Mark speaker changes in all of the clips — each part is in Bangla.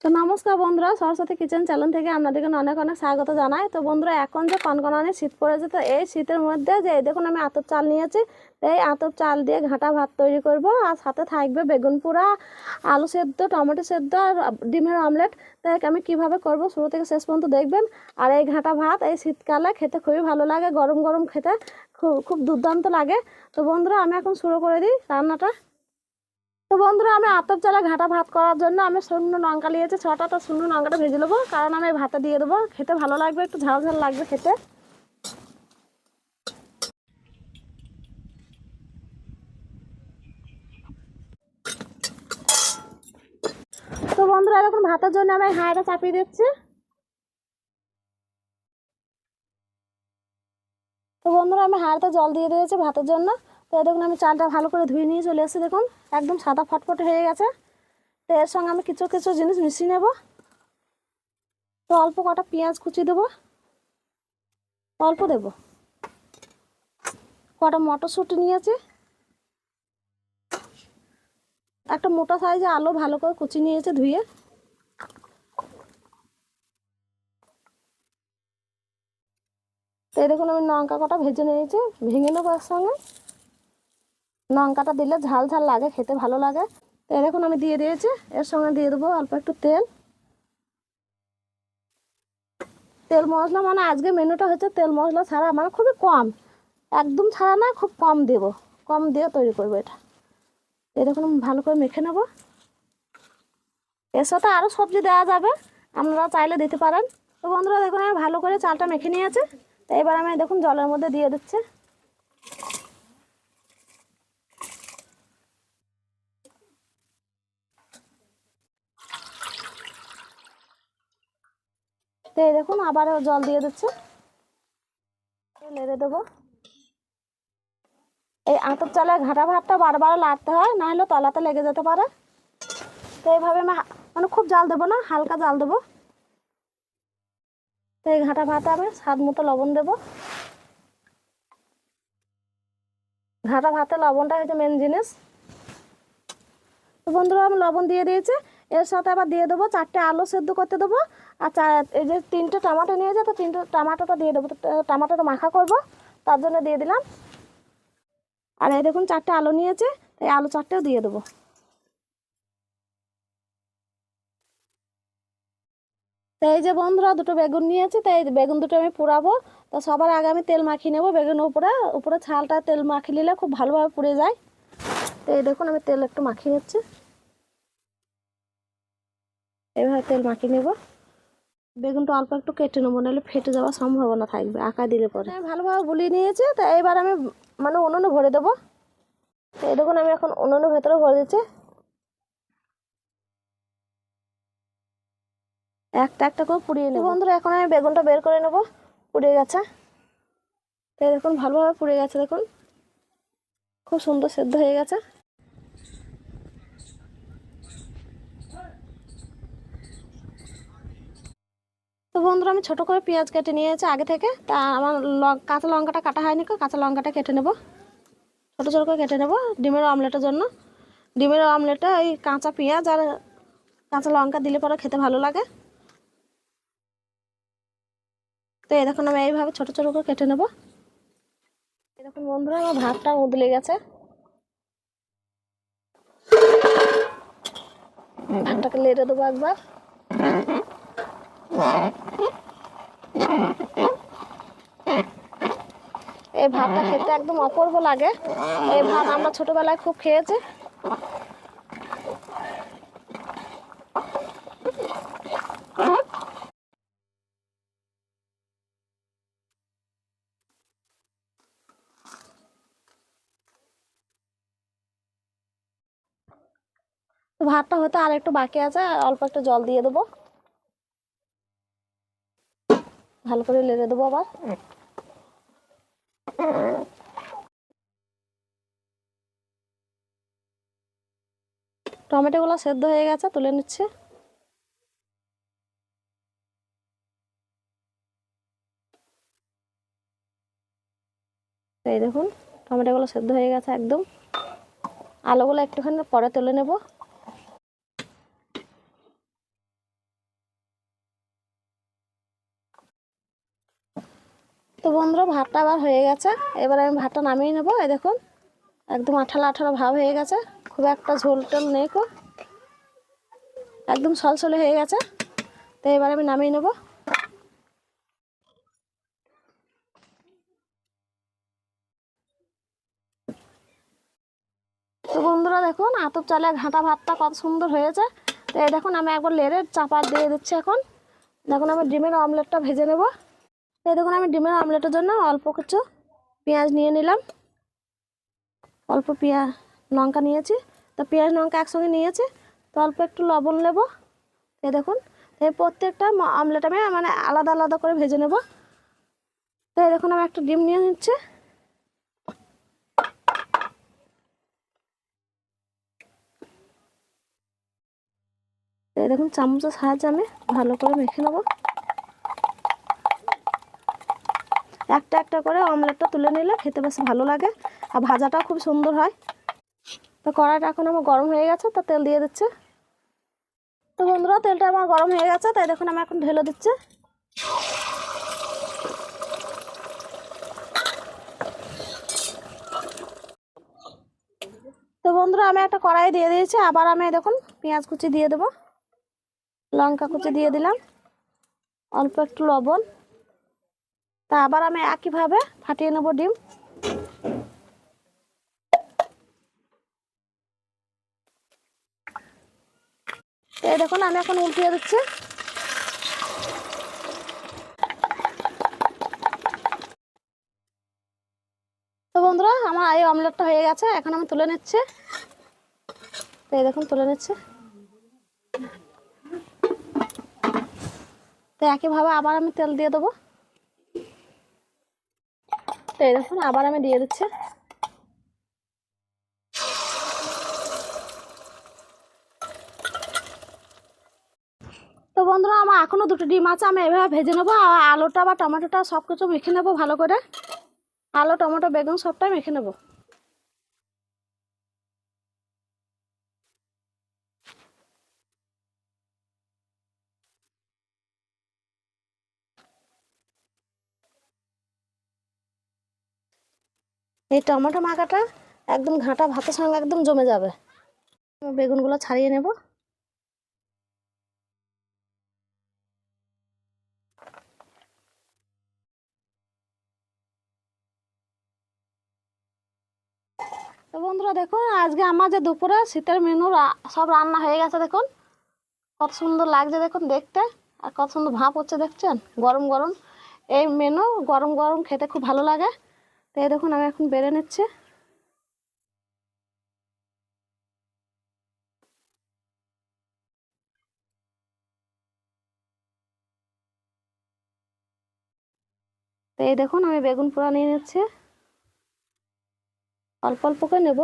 Speaker 1: তো নমস্কার বন্ধুরা, সরস্বতী কিচেন চ্যানেল থেকে আপনাদেরকে অনেক অনেক স্বাগত জানাই। তো বন্ধুরা, এখন যে কনকনানি শীত পড়েছে, তো এই শীতের মধ্যে যে এই দেখুন আমি আতপ চাল নিয়েছি। এই আতপ চাল দিয়ে ঘাটা ভাত তৈরি করব, আর সাথে থাকবে বেগুন পোড়া, আলু সেদ্ধ, টমেটো সেদ্ধ আর ডিমের অমলেট। তাই আমি কিভাবে করব শুরু থেকে শেষ পর্যন্ত দেখবেন। আর এই ঘাটা ভাত এই শীতকালে খেতে খুবই ভালো লাগে, গরম গরম খেতে খুব খুব দুর্দান্ত লাগে। তো বন্ধুরা, আমি এখন শুরু করে দিই রান্নাটা। তো বন্ধুরা, আমি আতপ চালে ঘাটা ভাত করার জন্য আমি শুকনো লঙ্কা নিয়েছি 6টা। তো শুকনো লঙ্কাটা ভেজে নেবো, কারণ আমি ভাতে দিয়ে দেবো, খেতে ভালো লাগবে, একটু ঝাল ঝাল লাগবে খেতে। তো বন্ধুরা, এখন ভাতের জন্য আমি হাঁড়িটা চাপিয়ে দিচ্ছি। তো বন্ধুরা, আমি হাঁড়িতে জল দিয়ে দিয়েছি ভাতের জন্য। তো দেখুন আমি চালটা ভালো করে ধুয়ে নিয়ে চলে এসেছি, দেখুন একদম সাদা ফটফটে হয়ে গেছে। তো এর সঙ্গে আমি কিছু কিছু জিনিস মিশিয়ে নেব। তো অল্প কটা পেঁয়াজ কুচি দেবো, অল্প দেবো। কটা মটরশুঁটি নিয়েছি, একটা মোটা সাইজে আলু ভালো করে কুচি নিয়েছে ধুয়ে। তো এই দেখুন আমি লঙ্কা কটা ভেজে নিয়েছি, ভেঙে নেবো এর সঙ্গে। লঙ্কাটা দিলে ঝাল ঝাল লাগে, খেতে ভালো লাগে। তো এই দেখুন আমি দিয়ে দিয়েছি। এর সঙ্গে দিয়ে দেবো অল্প একটু তেল। তেল মশলা মানে আজকে মেনুটা হচ্ছে তেল মশলা ছাড়া, মানে খুবই কম, একদম ছাড়া না, খুব কম দেবো, কম দিয়ে তৈরি করবো এটা। এই দেখুন আমি ভালো করে মেখে নেবো। এর সাথে আরও সবজি দেওয়া যাবে, আপনারা চাইলে দিতে পারেন। তো বন্ধুরা, দেখুন আমি ভালো করে চালটা মেখে নিয়েছি। তো এবার আমি দেখুন জলের মধ্যে দিয়ে দিচ্ছি। তো এই দেখুন আবারও জল দিয়ে দিচ্ছি, নেড়ে দেবো। এই আতপ চালের ঘাটা ভাতটা বারবার লাড়তে হয়, না হলে তলাতে লেগে যেতে পারে। তো এইভাবে আমি মানে খুব জাল দেবো না, হালকা জাল দেবো। তো এই ঘাটা ভাতে আমি স্বাদ মতো লবণ দেবো। ঘাটা ভাতে লবণটা হচ্ছে মেন জিনিস। তো বন্ধুরা, আমি লবণ দিয়ে দিয়েছি। এর সাথে আবার দিয়ে দেবো 4টে আলু সেদ্ধ করতে দেবো। আর এই যে 3টে টমেটো নিয়েছে, তো 3টে টমেটোটা দিয়ে দেবো। তো টমেটোটা মাখা করবো, তার জন্য দিয়ে দিলাম। আর এই দেখুন 4টে আলু নিয়েছে, এই আলু 4টেও দিয়ে দেবো। তো এই যে বন্ধুরা, দুটো বেগুন নিয়েছি, তো এই বেগুন দুটো আমি পোড়াবো। তো সবার আগে আমি তেল মাখিয়ে নেবো বেগুনের উপরে। উপরে ছালটা তেল মাখিয়ে নিলে খুব ভালোভাবে পুড়ে যায়। তো এই দেখুন আমি তেল একটু মাখিয়ে নিচ্ছি, এইভাবে তেল মাখিয়ে নেব। বেগুনটা অল্প একটু কেটে নেবো, নাহলে ফেটে যাওয়ার সম্ভাবনা থাকবে আঁকা দিলে পরে। আমি ভালোভাবে বুলিয়ে নিয়েছি। তো এইবার আমি মানে উনুনে ভরে দেবো। তো এই দেখুন আমি এখন উনুনের ভেতরে ভরে দিচ্ছি। একটা একটা করে পুড়িয়ে নেব। বন্ধুরা, এখন আমি বেগুনটা বের করে নেবো, পুড়ে গেছে। তো এই দেখুন ভালোভাবে পুড়ে গেছে, দেখুন খুব সুন্দর সেদ্ধ হয়ে গেছে। তো বন্ধুরা, আমি ছোট করে পেঁয়াজ কেটে নিয়েছি আগে থেকে। তা আমার কাঁচা লঙ্কাটা কাটা হয়নি, কাঁচা লঙ্কাটা কেটে নেব, ছোটো ছোটো করে কেটে নেব ডিমের অমলেটের জন্য। ডিমের অমলেটে এই কাঁচা পেঁয়াজ আর কাঁচা লঙ্কা দিলে পরে খেতে ভালো লাগে। তো এই দেখুন আমি এইভাবে ছোটো ছোটো করে কেটে নেব। এই দেখুন বন্ধুরা, আমার ভাতটা উদলে গেছে। ভাতটাকে লেড়ে দেবো একবার। এই ভাতটা খেতে একদম অপূর্ব লাগে। এই ভাত আমরা ছোটবেলায় খুব খেয়েছি। তো ভাতটা হতে আর একটু বাকি আছে, অল্প একটু জল দিয়ে দেবো, ভালো করে লেড়ে দেবো আবার। টমেটোগুলো সেদ্ধ হয়ে গেছে, তুলে নিচ্ছে। এই দেখুন টমেটোগুলো সেদ্ধ হয়ে গেছে একদম। আলুগুলো একটুখানি পরে তুলে নেব। তো বন্ধুরা ভাতটা আবার হয়ে গেছে, এবার আমি ভাতটা নামিয়ে নেবো। এই দেখুন একদম আঠালো আঠালো ভাব হয়ে গেছে, খুব একটা ঝোল টোল নেই, একদম সলসলে হয়ে গেছে। তো এবার আমি নামিয়ে নেবো। তো বন্ধুরা দেখুন আতপ চালের ঘাঁটা ভাতটা কত সুন্দর হয়েছে। তো এই দেখুন আমি একবার লেড়ে চাপা দিয়ে দিচ্ছি। এখন দেখুন আমি ডিমের অমলেটটা ভেজে নেব। তো এই দেখুন আমি ডিমের অমলেটের জন্য অল্প কিছু পেঁয়াজ নিয়ে নিলাম, অল্প পেঁয়াজ লঙ্কা নিয়েছি। তো পেঁয়াজ লঙ্কা একসঙ্গে নিয়েছি, তো অল্প একটু লবণ নেব। এই দেখুন এই প্রত্যেকটা অমলেট আমি মানে আলাদা আলাদা করে ভেজে নেব। তো এই দেখুন আমি একটা ডিম নিয়ে নিচ্ছি। এই দেখুন চামচের সাহায্যে আমি ভালো করে মেখে নেব। একটা একটা করে অমলেটটা তুলে নিলে খেতে বেশ ভালো লাগে, আর ভাজাটাও খুব সুন্দর হয়। তো কড়াইটা এখন আমার গরম হয়ে গেছে, তো তেল দিয়ে দিচ্ছে। তো বন্ধুরা তেলটা আমার গরম হয়ে গেছে, তাই দেখুন আমি এখন ঢেলে দিচ্ছি। তো বন্ধুরা আমি একটা কড়াই দিয়ে দিয়েছি, আবার আমি দেখুন পেঁয়াজ কুচি দিয়ে দেবো, লঙ্কা কুচি দিয়ে দিলাম, অল্প একটু লবণ। তা আবার আমি একইভাবে ফাটিয়ে নেব ডিম। এই দেখুন আমি এখন উল্টিয়ে দিচ্ছি। তো বন্ধুরা আমার এই অমলেটটা হয়ে গেছে, এখন আমি তুলে নিচ্ছি। তো এই দেখুন তুলে নিচ্ছি। তো একইভাবে আবার আমি তেল দিয়ে দেবো। তো এই দেখুন আবার আমি দিয়ে দিচ্ছি। তো বন্ধুরা আমার এখনো দুটো ডিম আছে, আমি এভাবে ভেজে নেবো। আর আলুটা বা টমেটোটা সব কিছু মেখে নেবো ভালো করে, আলু টমেটো বেগুন সবটাই মেখে নেবো। এই টমেটো মাখাটা একদম ঘাঁটা ভাতের সঙ্গে একদম জমে যাবে। বেগুনগুলো ছাড়িয়ে নেব। তো বন্ধুরা দেখুন আজকে আমার যে দুপুরে শীতের মেনু সব রান্না হয়ে গেছে। দেখুন কত সুন্দর লাগছে দেখুন দেখতে, আর কত সুন্দর ভাপ হচ্ছে দেখছেন। গরম গরম এই মেনু গরম গরম খেতে খুব ভালো লাগে। তো এই দেখুন আমি এখন বেড়ে নিচ্ছি। তো এই দেখুন আমি বেগুন পোড়া নিয়ে নিচ্ছি, অল্প অল্প করে নেব।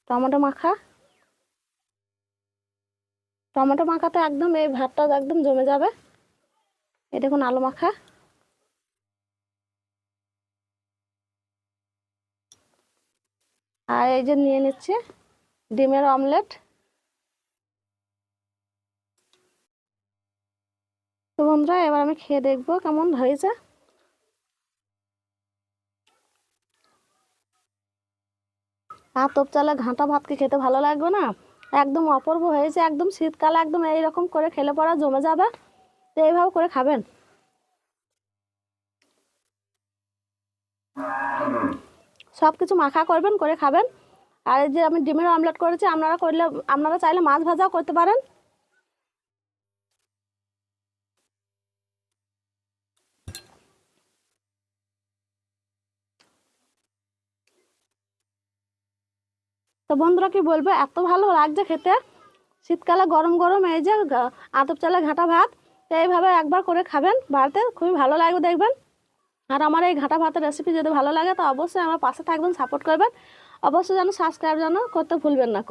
Speaker 1: টমেটো মাখা, টমেটো মাখাতে একদম এই ভাতটা একদম জমে যাবে। এই দেখুন আলু মাখা, আর এই যে নিয়ে নিচ্ছি ডিমের অমলেট। তো বন্ধুরা এবার আমি খেয়ে দেখবো কেমন হয়েছে। আতপ চালে ঘাঁটা ভাত কি খেতে ভালো লাগবে না? একদম অপূর্ব হয়েছে, একদম শীতকালে একদম এইরকম করে খেলে পড়া জমে যাবে। তো এইভাবে করে খাবেন, সব কিছু মাখা করবেন করে খাবেন। আর এই যে আমি ডিমের অমলেট করেছি, আপনারা করলে আপনারা চাইলে মাছ ভাজাও করতে পারেন। তো বন্ধুরা কি বলবো, এত ভালো লাগছে খেতে। শীতকালে গরম গরম এই যে আতপ চালে ঘাঁটা ভাত, তো এইভাবে একবার করে খাবেন বাড়িতে, খুবই ভালো লাগবে দেখবেন। আর আমার এই ঘাঁটা ভাতের রেসিপি যদি ভালো লাগে তো অবশ্যই আমার পাশে থাকবেন, সাপোর্ট করবেন। অবশ্যই যেন সাবস্ক্রাইব যেন করতে ভুলবেন না।